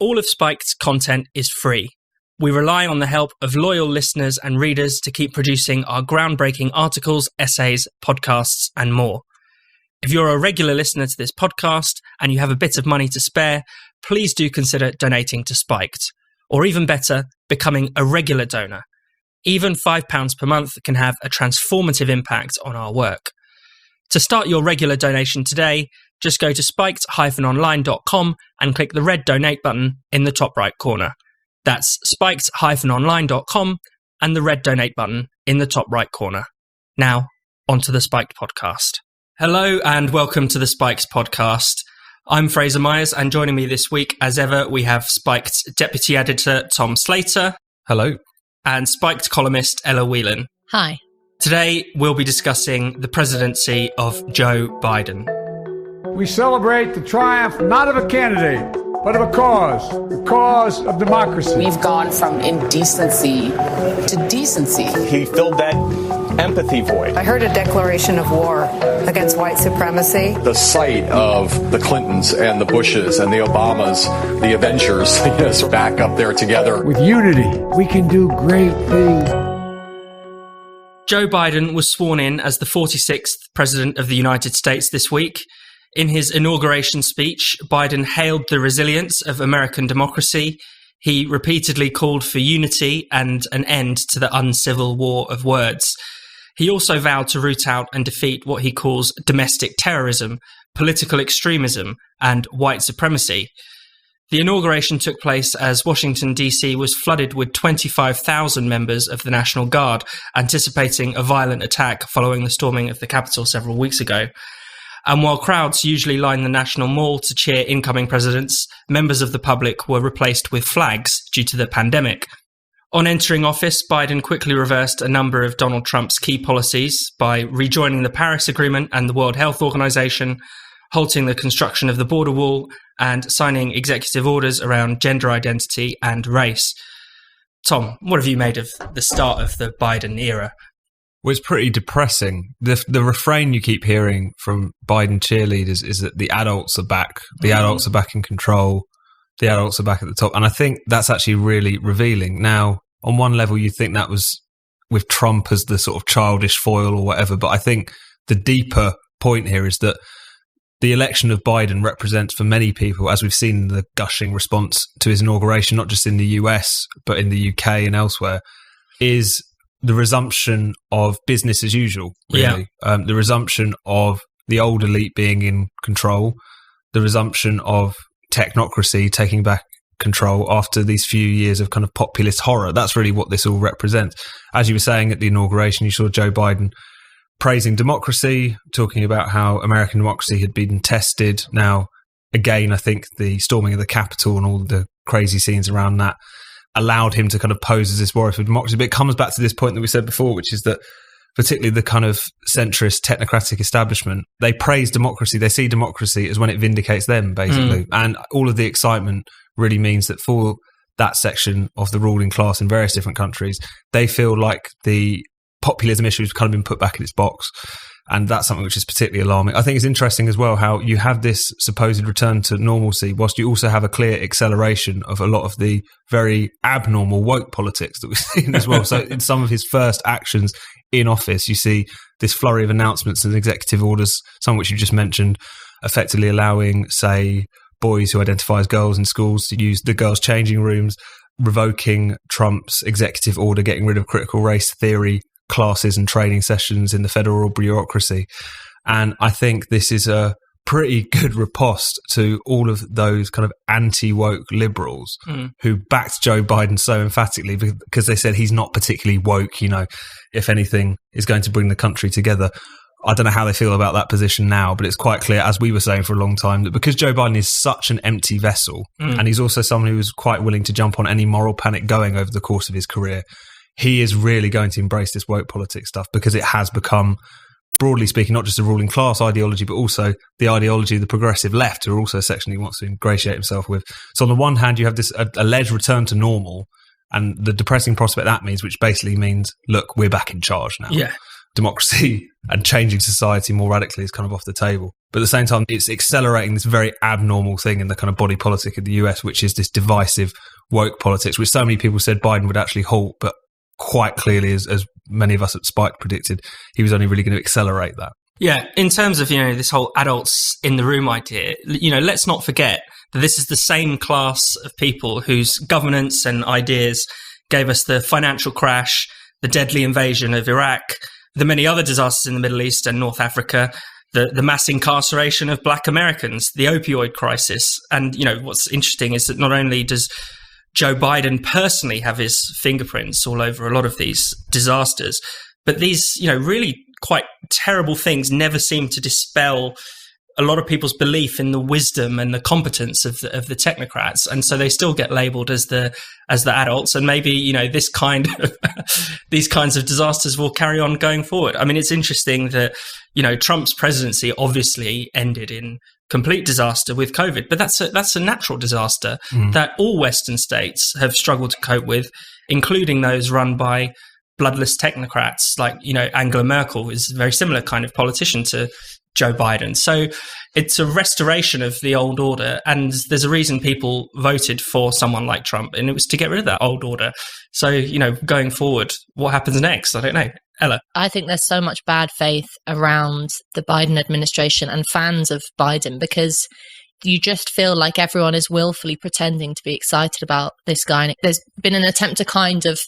All of Spiked's content is free. We rely on the help of loyal listeners and readers to keep producing our groundbreaking articles, essays, podcasts, and more. If you're a regular listener to this podcast and you have a bit of money to spare, please do consider donating to Spiked. Or even better, becoming a regular donor. Even £5 per month can have a transformative impact on our work. To start your regular donation today, just go to spiked-online.com and click the red donate button in the top right corner. That's spiked-online.com and the red donate button in the top right corner. Now, onto the Spiked podcast. Hello and welcome to the Spiked podcast. I'm Fraser Myers, and joining me this week, as ever, we have Spiked's deputy editor, Tom Slater. Hello. And Spiked columnist, Ella Whelan. Hi. Today, we'll be discussing the presidency of Joe Biden. We celebrate the triumph not of a candidate, but of a cause, the cause of democracy. We've gone from indecency to decency. He filled that empathy void. I heard a declaration of war against white supremacy. The sight of the Clintons and the Bushes and the Obamas, the Avengers, back up there together. With unity, we can do great things. Joe Biden was sworn in as the 46th President of the United States this week. In his inauguration speech, Biden hailed the resilience of American democracy. He repeatedly called for unity and an end to the uncivil war of words. He also vowed to root out and defeat what he calls domestic terrorism, political extremism, and white supremacy. The inauguration took place as Washington, D.C. was flooded with 25,000 members of the National Guard, anticipating a violent attack following the storming of the Capitol several weeks ago. And while crowds usually line the National Mall to cheer incoming presidents, members of the public were replaced with flags due to the pandemic. On entering office, Biden quickly reversed a number of Donald Trump's key policies by rejoining the Paris Agreement and the World Health Organization, halting the construction of the border wall, and signing executive orders around gender identity and race. Tom, what have you made of the start of the Biden era? Well, it's pretty depressing. The refrain you keep hearing from Biden cheerleaders is that the adults are back. The adults are back in control. The adults are back at the top. And I think that's actually really revealing. Now, on one level, you think that was with Trump as the sort of childish foil or whatever. But I think the deeper point here is that the election of Biden represents for many people, as we've seen the gushing response to his inauguration, not just in the US, but in the UK and elsewhere, is the resumption of business as usual, really. Yeah. The resumption of the old elite being in control, the resumption of technocracy taking back control after these few years of kind of populist horror. That's really what this all represents. As you were saying at the inauguration, you saw Joe Biden praising democracy, talking about how American democracy had been tested. Now, again, I think the storming of the Capitol and all the crazy scenes around that allowed him to kind of pose as this warrior for democracy. But it comes back to this point that we said before, which is that particularly the kind of centrist technocratic establishment, they praise democracy. They see democracy as when it vindicates them, basically. And all of the excitement really means that for that section of the ruling class in various different countries, they feel like the populism issue has kind of been put back in its box. And that's something which is particularly alarming. I think it's interesting as well how you have this supposed return to normalcy, whilst you also have a clear acceleration of a lot of the very abnormal woke politics that we've seen as well. So in some of his first actions in office, you see this flurry of announcements and executive orders, some of which you just mentioned, effectively allowing, say, boys who identify as girls in schools to use the girls' changing rooms, revoking Trump's executive order, getting rid of critical race theory classes and training sessions in the federal bureaucracy. And I think this is a pretty good riposte to all of those kind of anti-woke liberals who backed Joe Biden so emphatically because they said he's not particularly woke, if anything is going to bring the country together. I don't know how they feel about that position now, but it's quite clear, as we were saying for a long time, that because Joe Biden is such an empty vessel, and he's also someone who was quite willing to jump on any moral panic going over the course of his career, he is really going to embrace this woke politics stuff because it has become, broadly speaking, not just a ruling class ideology, but also the ideology of the progressive left, who are also a section he wants to ingratiate himself with. So on the one hand, you have this alleged return to normal and the depressing prospect that means, which basically means, look, we're back in charge now. Yeah. democracy and changing society more radically is kind of off the table. But at the same time, it's accelerating this very abnormal thing in the kind of body politic of the US, which is this divisive woke politics, which so many people said Biden would actually halt, but quite clearly, as many of us at Spike predicted, he was only really going to accelerate that. Yeah, in terms of, this whole adults in the room idea, let's not forget that this is the same class of people whose governance and ideas gave us the financial crash, the deadly invasion of Iraq, the many other disasters in the Middle East and North Africa, the mass incarceration of Black Americans, the opioid crisis. And, what's interesting is that not only does Joe Biden personally have his fingerprints all over a lot of these disasters, but these, really quite terrible things never seem to dispel a lot of people's belief in the wisdom and the competence of the technocrats, and so they still get labelled as the adults. And maybe this kind of these kinds of disasters will carry on going forward. I mean, it's interesting that Trump's presidency obviously ended in complete disaster with COVID, but that's a natural disaster that all Western states have struggled to cope with, including those run by bloodless technocrats like Angela Merkel is a very similar kind of politician to Joe Biden. So it's a restoration of the old order, and there's a reason people voted for someone like Trump, and it was to get rid of that old order. So, going forward, what happens next? I don't know. Ella? I think there's so much bad faith around the Biden administration and fans of Biden, because you just feel like everyone is willfully pretending to be excited about this guy. And there's been an attempt to kind of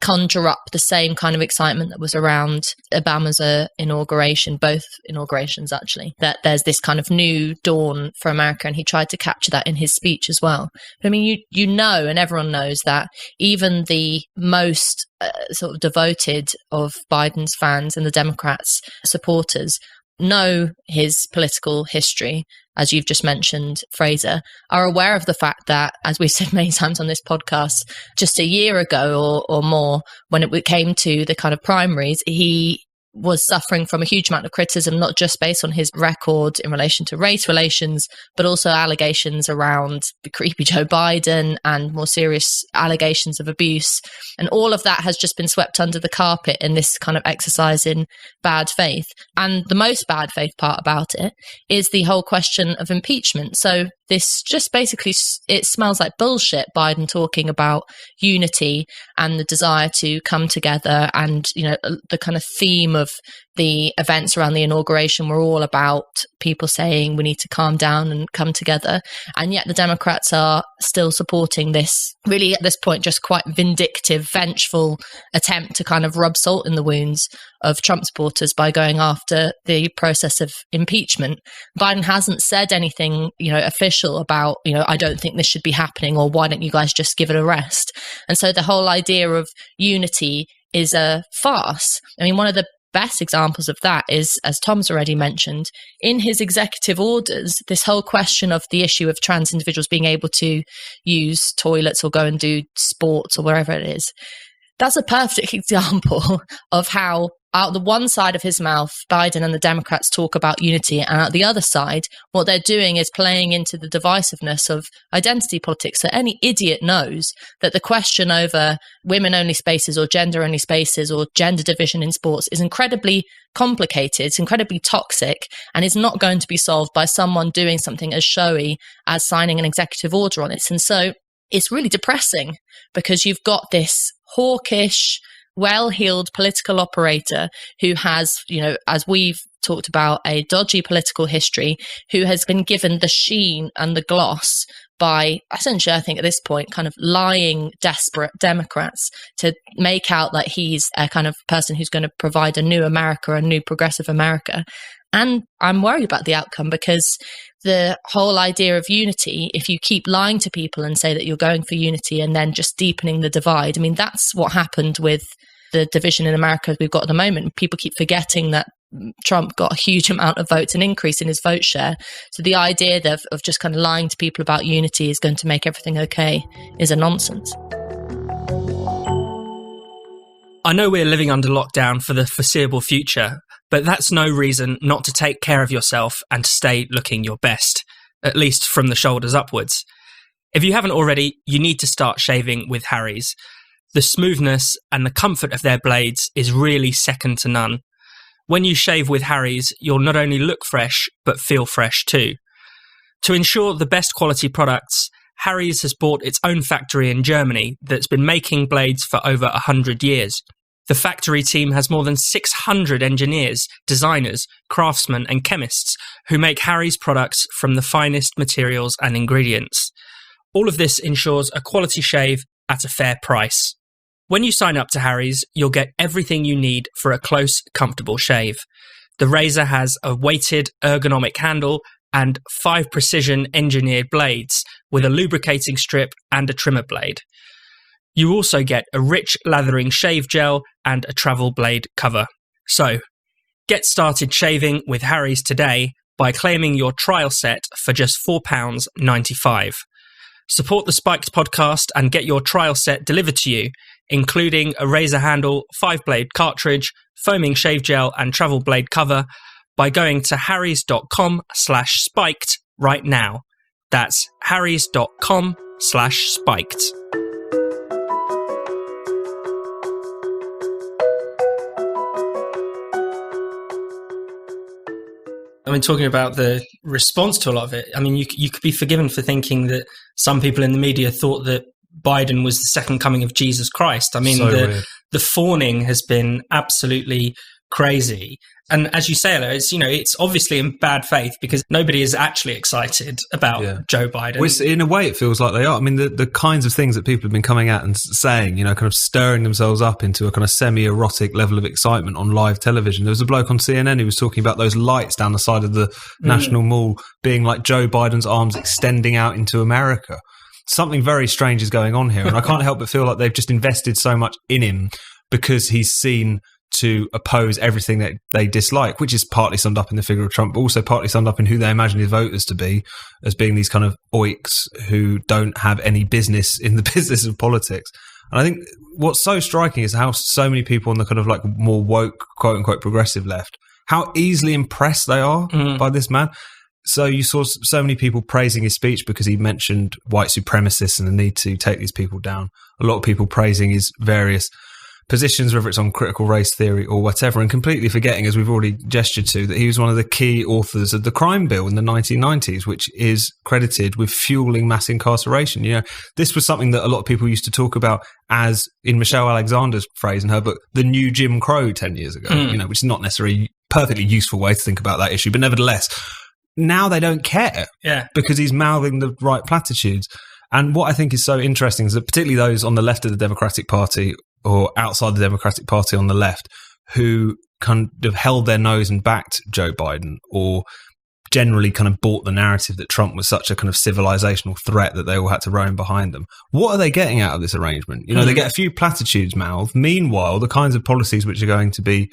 conjure up the same kind of excitement that was around Obama's inauguration, both inaugurations actually, that there's this kind of new dawn for America, and he tried to capture that in his speech as well. But, I mean, and everyone knows that even the most sort of devoted of Biden's fans and the Democrats' supporters know his political history, as you've just mentioned, Fraser, are aware of the fact that, as we've said many times on this podcast, just a year ago or more, when it came to the kind of primaries, he was suffering from a huge amount of criticism, not just based on his record in relation to race relations, but also allegations around the creepy Joe Biden and more serious allegations of abuse. And all of that has just been swept under the carpet in this kind of exercise in bad faith. And the most bad faith part about it is the whole question of impeachment. So this just basically, it smells like bullshit, Biden talking about unity and the desire to come together, and, the kind of theme of the events around the inauguration were all about people saying we need to calm down and come together. And yet the Democrats are still supporting this, really at this point, just quite vindictive, vengeful attempt to kind of rub salt in the wounds of Trump supporters by going after the process of impeachment. Biden hasn't said anything, official about, I don't think this should be happening, or why don't you guys just give it a rest? And so the whole idea of unity is a farce. I mean, one of the best examples of that is, as Tom's already mentioned, in his executive orders, this whole question of the issue of trans individuals being able to use toilets or go and do sports or wherever it is. That's a perfect example of how out the one side of his mouth, Biden and the Democrats talk about unity, and out the other side, what they're doing is playing into the divisiveness of identity politics. So any idiot knows that the question over women-only spaces or gender-only spaces or gender division in sports is incredibly complicated, it's incredibly toxic, and is not going to be solved by someone doing something as showy as signing an executive order on it. And so it's really depressing, because you've got this hawkish, well-heeled political operator who has, as we've talked about, a dodgy political history, who has been given the sheen and the gloss by, essentially, I think at this point, kind of lying, desperate Democrats to make out that he's a kind of person who's going to provide a new America, a new progressive America. And I'm worried about the outcome, because the whole idea of unity, if you keep lying to people and say that you're going for unity and then just deepening the divide, I mean, that's what happened with the division in America we've got at the moment. People keep forgetting that Trump got a huge amount of votes, an increase in his vote share. So the idea of just kind of lying to people about unity is going to make everything okay is a nonsense. I know we're living under lockdown for the foreseeable future, but that's no reason not to take care of yourself and to stay looking your best, at least from the shoulders upwards. If you haven't already, you need to start shaving with Harry's. The smoothness and the comfort of their blades is really second to none. When you shave with Harry's, you'll not only look fresh, but feel fresh too. To ensure the best quality products, Harry's has bought its own factory in Germany that's been making blades for over 100 years. The factory team has more than 600 engineers, designers, craftsmen and chemists who make Harry's products from the finest materials and ingredients. All of this ensures a quality shave at a fair price. When you sign up to Harry's, you'll get everything you need for a close, comfortable shave. The razor has a weighted, ergonomic handle and 5 precision engineered blades with a lubricating strip and a trimmer blade. You also get a rich lathering shave gel and a travel blade cover. So, get started shaving with Harry's today by claiming your trial set for just £4.95. Support the Spiked podcast and get your trial set delivered to you, including a razor handle, 5-blade cartridge, foaming shave gel and travel blade cover by going to harrys.com/spiked right now. That's harrys.com/spiked. I mean, talking about the response to a lot of it, I mean, you could be forgiven for thinking that some people in the media thought that Biden was the second coming of Jesus Christ. I mean, the fawning has been absolutely crazy. And as you say, it's obviously in bad faith because nobody is actually excited about Joe Biden. Well, in a way, it feels like they are. I mean, the kinds of things that people have been coming out and saying, kind of stirring themselves up into a kind of semi-erotic level of excitement on live television. There was a bloke on CNN who was talking about those lights down the side of the National Mall being like Joe Biden's arms extending out into America. Something very strange is going on here. And I can't help but feel like they've just invested so much in him because he's seen to oppose everything that they dislike, which is partly summed up in the figure of Trump, but also partly summed up in who they imagine his voters to be, as being these kind of oiks who don't have any business in the business of politics. And I think what's so striking is how so many people on the kind of like more woke, quote unquote, progressive left, how easily impressed they are by this man. So you saw so many people praising his speech because he mentioned white supremacists and the need to take these people down. A lot of people praising his various positions, whether it's on critical race theory or whatever, and completely forgetting, as we've already gestured to, that he was one of the key authors of the crime bill in the 1990s, which is credited with fueling mass incarceration. This was something that a lot of people used to talk about as, in Michelle Alexander's phrase in her book, the new Jim Crow 10 years ago, which is not necessarily a perfectly useful way to think about that issue, but nevertheless, now they don't care because he's mouthing the right platitudes. And what I think is so interesting is that particularly those on the left of the Democratic Party or outside the Democratic Party on the left who kind of held their nose and backed Joe Biden or generally kind of bought the narrative that Trump was such a kind of civilizational threat that they all had to row in behind them. What are they getting out of this arrangement? They get a few platitudes mouthed. Meanwhile, the kinds of policies which are going to be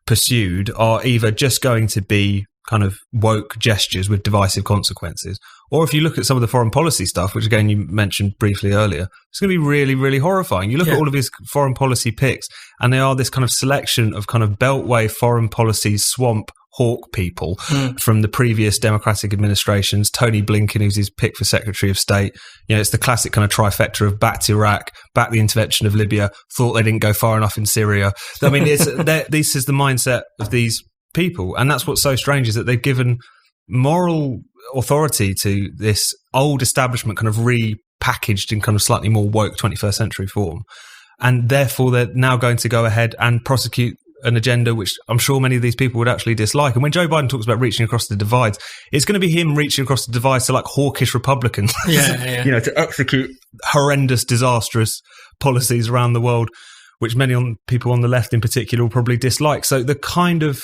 pursued are either just going to be kind of woke gestures with divisive consequences. Or if you look at some of the foreign policy stuff, which again you mentioned briefly earlier, it's going to be really, really horrifying. You look at all of his foreign policy picks and they are this kind of selection of kind of beltway foreign policy swamp hawk people from the previous Democratic administrations. Tony Blinken, who's his pick for Secretary of State. It's the classic kind of trifecta of back to Iraq, back the intervention of Libya, thought they didn't go far enough in Syria. I mean, this is the mindset of these people, and that's what's so strange is that they've given moral authority to this old establishment kind of repackaged in kind of slightly more woke 21st century form, and therefore they're now going to go ahead and prosecute an agenda which I'm sure many of these people would actually dislike. And when Joe Biden talks about reaching across the divides, it's going to be him reaching across the divides to like hawkish Republicans to execute horrendous, disastrous policies around the world, which many people on the left in particular will probably dislike. So the kind of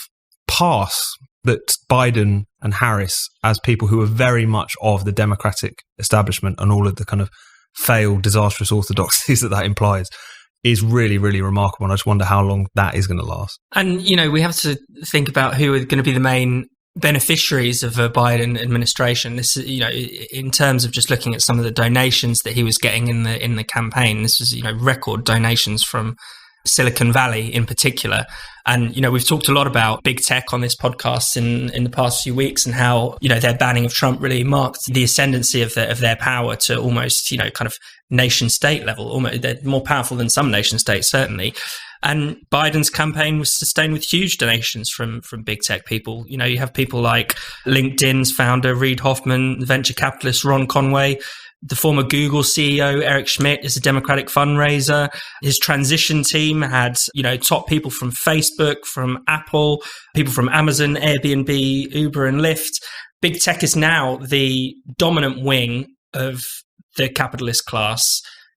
pass that Biden and Harris, as people who are very much of the Democratic establishment and all of the kind of failed, disastrous orthodoxies that implies, is really, really remarkable. And I just wonder how long that is going to last. And, we have to think about who are going to be the main beneficiaries of a Biden administration. This is, in terms of just looking at some of the donations that he was getting in the campaign, this was, record donations from Silicon Valley in particular. And, we've talked a lot about big tech on this podcast in the past few weeks and how, their banning of Trump really marked the ascendancy of their power to almost, kind of nation state level. Almost, they're more powerful than some nation states, certainly. And Biden's campaign was sustained with huge donations from big tech people. You know, you have people like LinkedIn's founder, Reid Hoffman, venture capitalist Ron Conway. The former Google CEO, Eric Schmidt, is a Democratic fundraiser. His transition team had, you know, top people from Facebook, from Apple, people from Amazon, Airbnb, Uber and Lyft. Big tech is now the dominant wing of the capitalist class.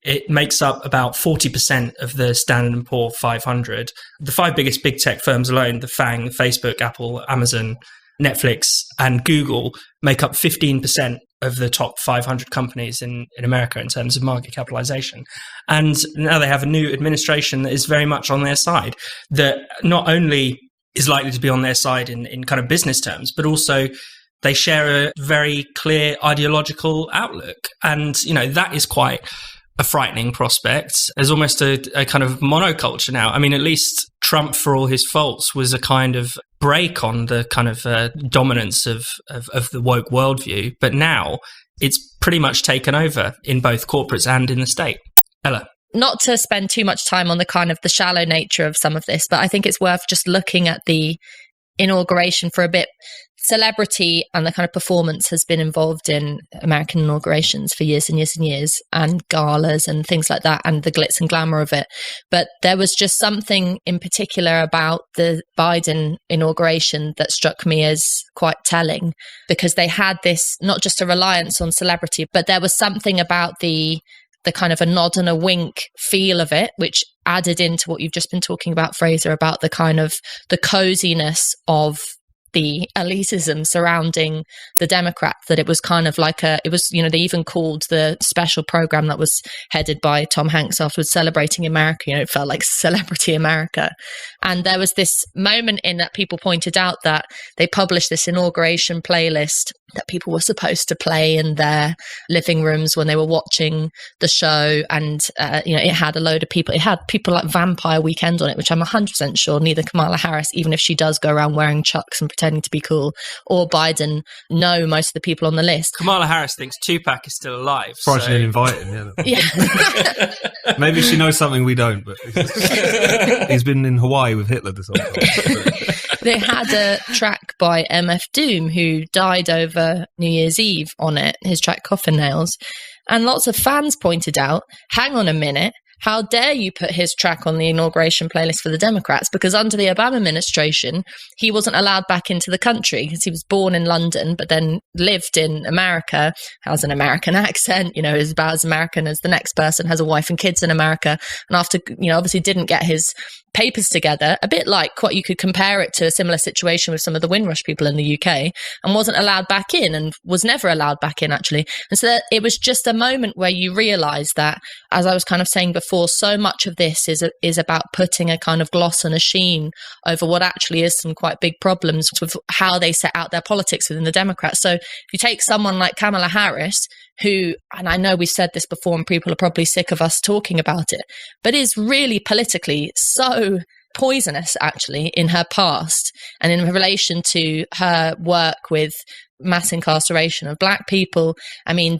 It makes up about 40% of the Standard & Poor's 500. The 5 biggest big tech firms alone, the FANG, Facebook, Apple, Amazon, Netflix, and Google, make up 15% of the top 500 companies in America in terms of market capitalization. And now they have a new administration that is very much on their side, that not only is likely to be on their side in kind of business terms, but also they share a very clear ideological outlook. And, you know, that is quite a frightening prospect. There's almost a kind of monoculture now. I mean, at least Trump, for all his faults, was a kind of break on the kind of dominance of the woke worldview. But now it's pretty much taken over in both corporates and in the state. Ella? Not to spend too much time on the kind of the shallow nature of some of this, but I think it's worth just looking at the inauguration for a bit. Celebrity and the kind of performance has been involved in American inaugurations for years and years and years, and galas and things like that, and the glitz and glamour of it. But there was just something in particular about the Biden inauguration that struck me as quite telling, because they had this, not just a reliance on celebrity, but there was something about the kind of a nod and a wink feel of it, which added into what you've just been talking about, Fraser, about the kind of the coziness of the elitism surrounding the Democrats, that it was kind of like it was, you know, they even called the special program that was headed by Tom Hanks afterwards Celebrating America. You know, it felt like Celebrity America. And there was this moment in that people pointed out that they published this inauguration playlist that people were supposed to play in their living rooms when they were watching the show. And, you know, it had a load of people. It had people like Vampire Weekend on it, which I'm 100% sure neither Kamala Harris, even if she does go around wearing chucks and pretending to be cool, or Biden know most of the people on the list. Kamala Harris thinks Tupac is still alive. Probably she didn't invite him, yeah. Maybe she knows something we don't, but he's been in Hawaii with Hitler this whole time. They had a track by MF Doom, who died over New Year's Eve, on it, his track Coffin Nails. And lots of fans pointed out, hang on a minute, how dare you put his track on the inauguration playlist for the Democrats? Because under the Obama administration, he wasn't allowed back into the country because he was born in London, but then lived in America, has an American accent, you know, is about as American as the next person, has a wife and kids in America. And after, you know, obviously didn't get his papers together, a bit like what you could compare it to a similar situation with some of the Windrush people in the UK, and wasn't allowed back in, and was never allowed back in, actually. And so it was just a moment where you realise that, as I was kind of saying before, so much of this is about putting a kind of gloss and a sheen over what actually is some quite big problems with how they set out their politics within the Democrats. So if you take someone like Kamala Harris, who, and I know we've said this before and people are probably sick of us talking about it, but is really politically so poisonous, actually, in her past and in relation to her work with mass incarceration of Black people. I mean,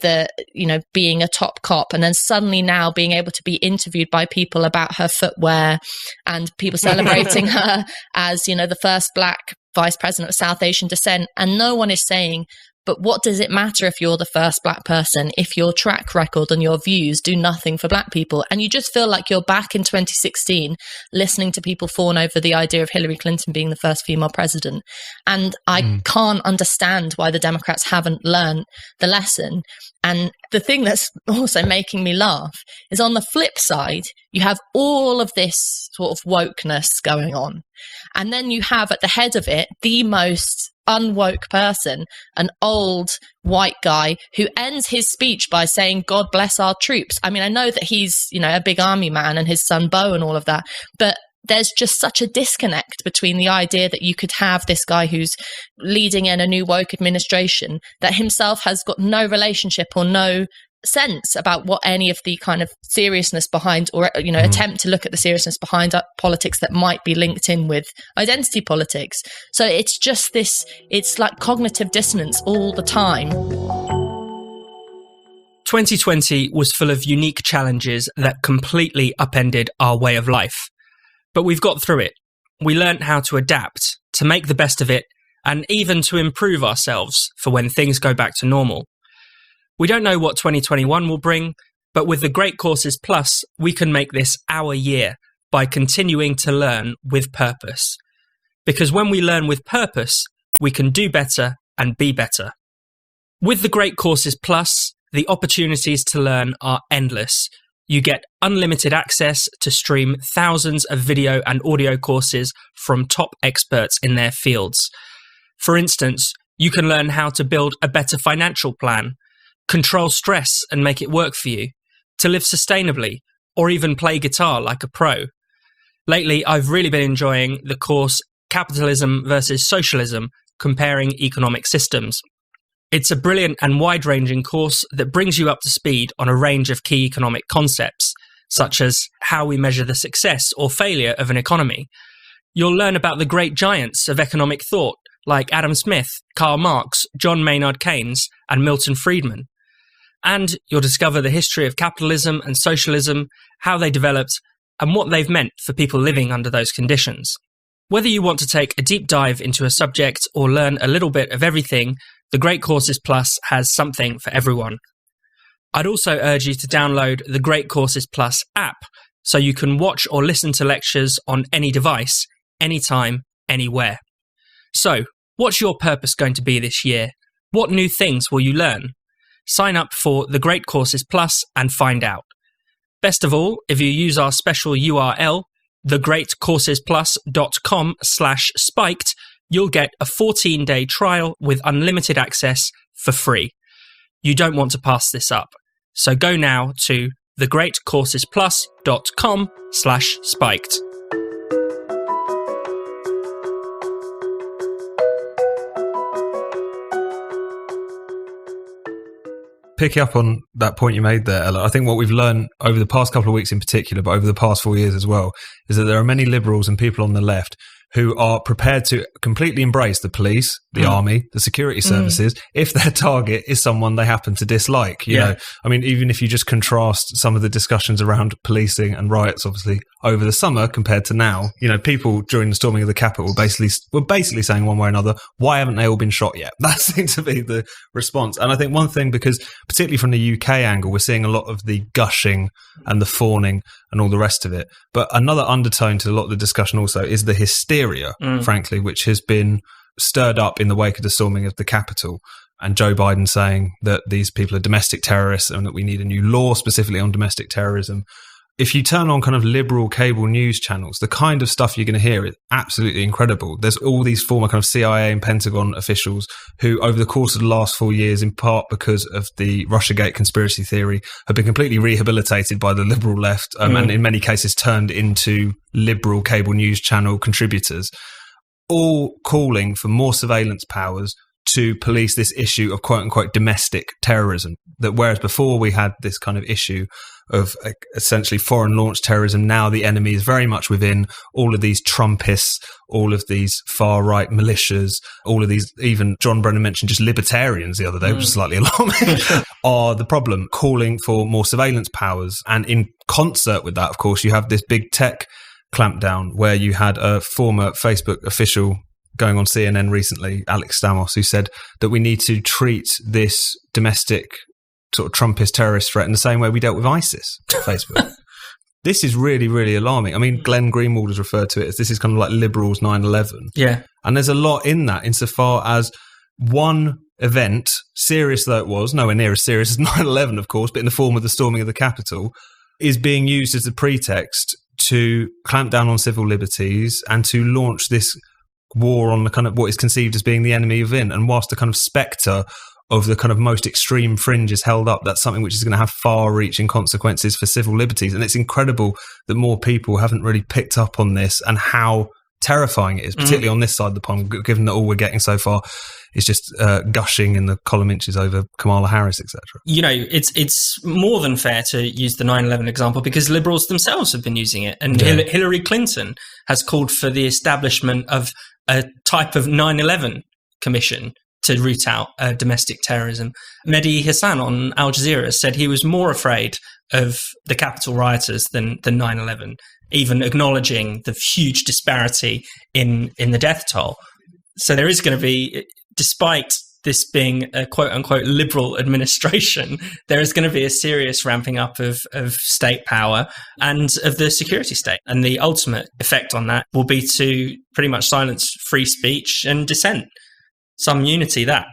being a top cop and then suddenly now being able to be interviewed by people about her footwear and people celebrating her as, you know, the first Black vice president of South Asian descent. And no one is saying, but what does it matter if you're the first Black person if your track record and your views do nothing for Black people? And you just feel like you're back in 2016 listening to people fawn over the idea of Hillary Clinton being the first female president. And I can't understand why the Democrats haven't learned the lesson. And the thing that's also making me laugh is, on the flip side, you have all of this sort of wokeness going on. And then you have at the head of it the most unwoke person, an old white guy who ends his speech by saying, God bless our troops. I mean, I know that he's, you know, a big army man and his son Beau and all of that, but there's just such a disconnect between the idea that you could have this guy who's leading in a new woke administration that himself has got no relationship or no sense about what any of the kind of seriousness behind, or, you know, attempt to look at the seriousness behind politics that might be linked in with identity politics. So it's just this, it's like cognitive dissonance all the time. 2020 was full of unique challenges that completely upended our way of life. But we've got through it. We learnt how to adapt, to make the best of it, and even to improve ourselves for when things go back to normal. We don't know what 2021 will bring, but with the Great Courses Plus, we can make this our year by continuing to learn with purpose. Because when we learn with purpose, we can do better and be better. With the Great Courses Plus, the opportunities to learn are endless. You get unlimited access to stream thousands of video and audio courses from top experts in their fields. For instance, you can learn how to build a better financial plan, control stress and make it work for you, to live sustainably, or even play guitar like a pro. Lately, I've really been enjoying the course Capitalism versus Socialism, Comparing Economic Systems. It's a brilliant and wide-ranging course that brings you up to speed on a range of key economic concepts, such as how we measure the success or failure of an economy. You'll learn about the great giants of economic thought, like Adam Smith, Karl Marx, John Maynard Keynes, and Milton Friedman. And you'll discover the history of capitalism and socialism, how they developed, and what they've meant for people living under those conditions. Whether you want to take a deep dive into a subject or learn a little bit of everything, the Great Courses Plus has something for everyone. I'd also urge you to download the Great Courses Plus app so you can watch or listen to lectures on any device, anytime, anywhere. So, what's your purpose going to be this year? What new things will you learn? Sign up for the Great Courses Plus and find out. Best of all, if you use our special URL, thegreatcoursesplus.com/spiked, you'll get a 14-day trial with unlimited access for free. You don't want to pass this up. So go now to thegreatcoursesplus.com/spiked. Picking up on that point you made there, Ella, I think what we've learned over the past couple of weeks in particular, but over the past 4 years as well, is that there are many liberals and people on the left who are prepared to completely embrace the police, the army, the security services, if their target is someone they happen to dislike. You know, I mean, even if you just contrast some of the discussions around policing and riots, obviously, over the summer compared to now, you know, people during the storming of the Capitol were basically saying one way or another, why haven't they all been shot yet? That seems to be the response. And I think one thing, because particularly from the UK angle, we're seeing a lot of the gushing and the fawning and all the rest of it. But another undertone to a lot of the discussion also is the hysteria, frankly, which has been stirred up in the wake of the storming of the Capitol. And Joe Biden saying that these people are domestic terrorists and that we need a new law specifically on domestic terrorism. If you turn on kind of liberal cable news channels, the kind of stuff you're going to hear is absolutely incredible. There's all these former kind of CIA and Pentagon officials who, over the course of the last 4 years, in part because of the Russiagate conspiracy theory, have been completely rehabilitated by the liberal left and in many cases turned into liberal cable news channel contributors, all calling for more surveillance powers to police this issue of quote-unquote domestic terrorism. That whereas before we had this kind of issue of essentially foreign-launched terrorism, now the enemy is very much within all of these Trumpists, all of these far-right militias, all of these, even John Brennan mentioned just libertarians the other day, which is slightly alarming, are the problem, calling for more surveillance powers. And in concert with that, of course, you have this big tech clampdown where you had a former Facebook official going on CNN recently, Alex Stamos, who said that we need to treat this domestic sort of Trumpist terrorist threat in the same way we dealt with ISIS on Facebook. This is really, really alarming. I mean, Glenn Greenwald has referred to it as this is kind of like liberals 9/11. Yeah. And there's a lot in that insofar as one event, serious though it was, nowhere near as serious as 9/11, of course, but in the form of the storming of the Capitol, is being used as a pretext to clamp down on civil liberties and to launch this war on the kind of what is conceived as being the enemy within. And whilst the kind of spectre of the kind of most extreme fringe is held up, that's something which is going to have far-reaching consequences for civil liberties. And it's incredible that more people haven't really picked up on this and how terrifying it is, particularly on this side of the pond, given that all we're getting so far is just gushing in the column inches over Kamala Harris, etc. You know, it's more than fair to use the 9/11 example because liberals themselves have been using it. And Hillary Clinton has called for the establishment of a type of 9/11 commission to root out domestic terrorism. Mehdi Hassan on Al Jazeera said he was more afraid of the Capitol rioters than 9/11, even acknowledging the huge disparity in the death toll. So there is going to be, despite this being a quote-unquote liberal administration, there is going to be a serious ramping up of state power and of the security state. And the ultimate effect on that will be to pretty much silence free speech and dissent. Some unity, that.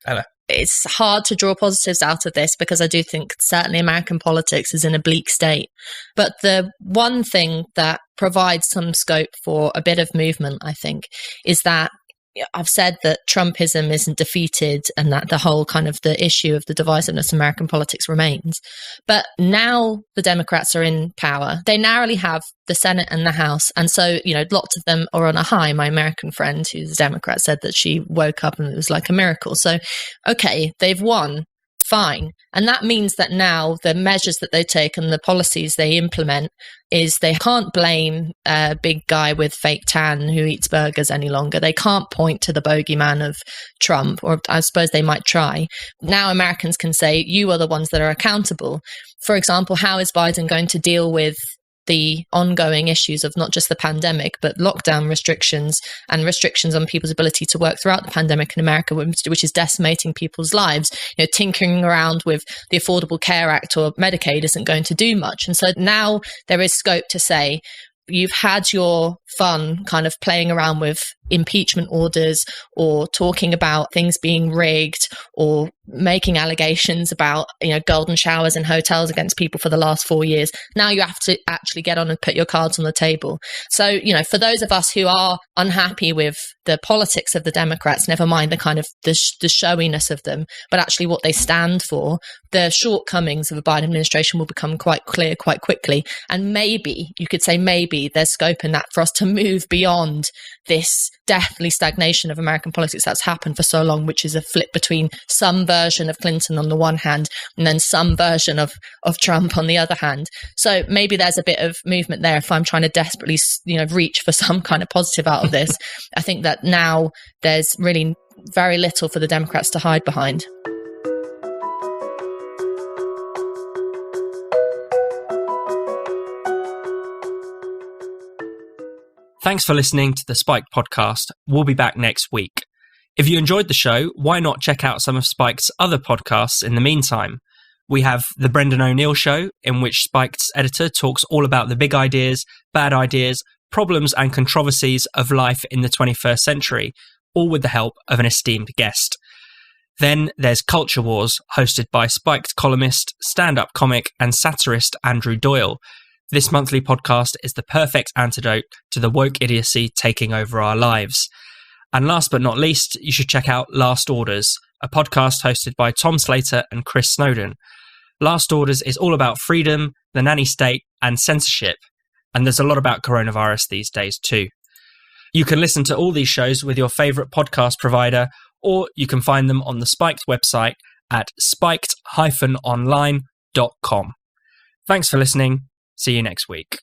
Hello. It's hard to draw positives out of this because I do think certainly American politics is in a bleak state. But the one thing that provides some scope for a bit of movement, I think, is that I've said that Trumpism isn't defeated and that the whole kind of the issue of the divisiveness of American politics remains. But now the Democrats are in power. They narrowly have the Senate and the House. And so, lots of them are on a high. My American friend, who's a Democrat, said that she woke up and it was like a miracle. So, okay, they've won. Fine. And that means that now the measures that they take and the policies they implement is they can't blame a big guy with fake tan who eats burgers any longer. They can't point to the bogeyman of Trump, or I suppose they might try. Now Americans can say, you are the ones that are accountable. For example, how is Biden going to deal with the ongoing issues of not just the pandemic, but lockdown restrictions and restrictions on people's ability to work throughout the pandemic in America, which is decimating people's lives? Tinkering around with the Affordable Care Act or Medicaid isn't going to do much. And so now there is scope to say, you've had your fun kind of playing around with impeachment orders or talking about things being rigged or making allegations about, golden showers in hotels against people for the last 4 years. Now you have to actually get on and put your cards on the table. So, for those of us who are unhappy with the politics of the Democrats, never mind the kind of the showiness of them, but actually what they stand for, the shortcomings of the Biden administration will become quite clear quite quickly. And maybe, you could say maybe there's scope in that for us to move beyond this deathly stagnation of American politics that's happened for so long, which is a flip between some version of Clinton on the one hand and then some version of Trump on the other hand. So maybe there's a bit of movement there if I'm trying to desperately, reach for some kind of positive out of this. I think that now there's really very little for the Democrats to hide behind. Thanks for listening to the Spiked podcast. We'll be back next week. If you enjoyed the show, why not check out some of Spiked's other podcasts in the meantime? We have The Brendan O'Neill Show, in which Spiked's editor talks all about the big ideas, bad ideas, problems and controversies of life in the 21st century, all with the help of an esteemed guest. Then there's Culture Wars, hosted by Spiked columnist, stand-up comic and satirist Andrew Doyle. This monthly podcast is the perfect antidote to the woke idiocy taking over our lives. And last but not least, you should check out Last Orders, a podcast hosted by Tom Slater and Chris Snowden. Last Orders is all about freedom, the nanny state, and censorship. And there's a lot about coronavirus these days too. You can listen to all these shows with your favourite podcast provider, or you can find them on the Spiked website at spiked-online.com. Thanks for listening. See you next week.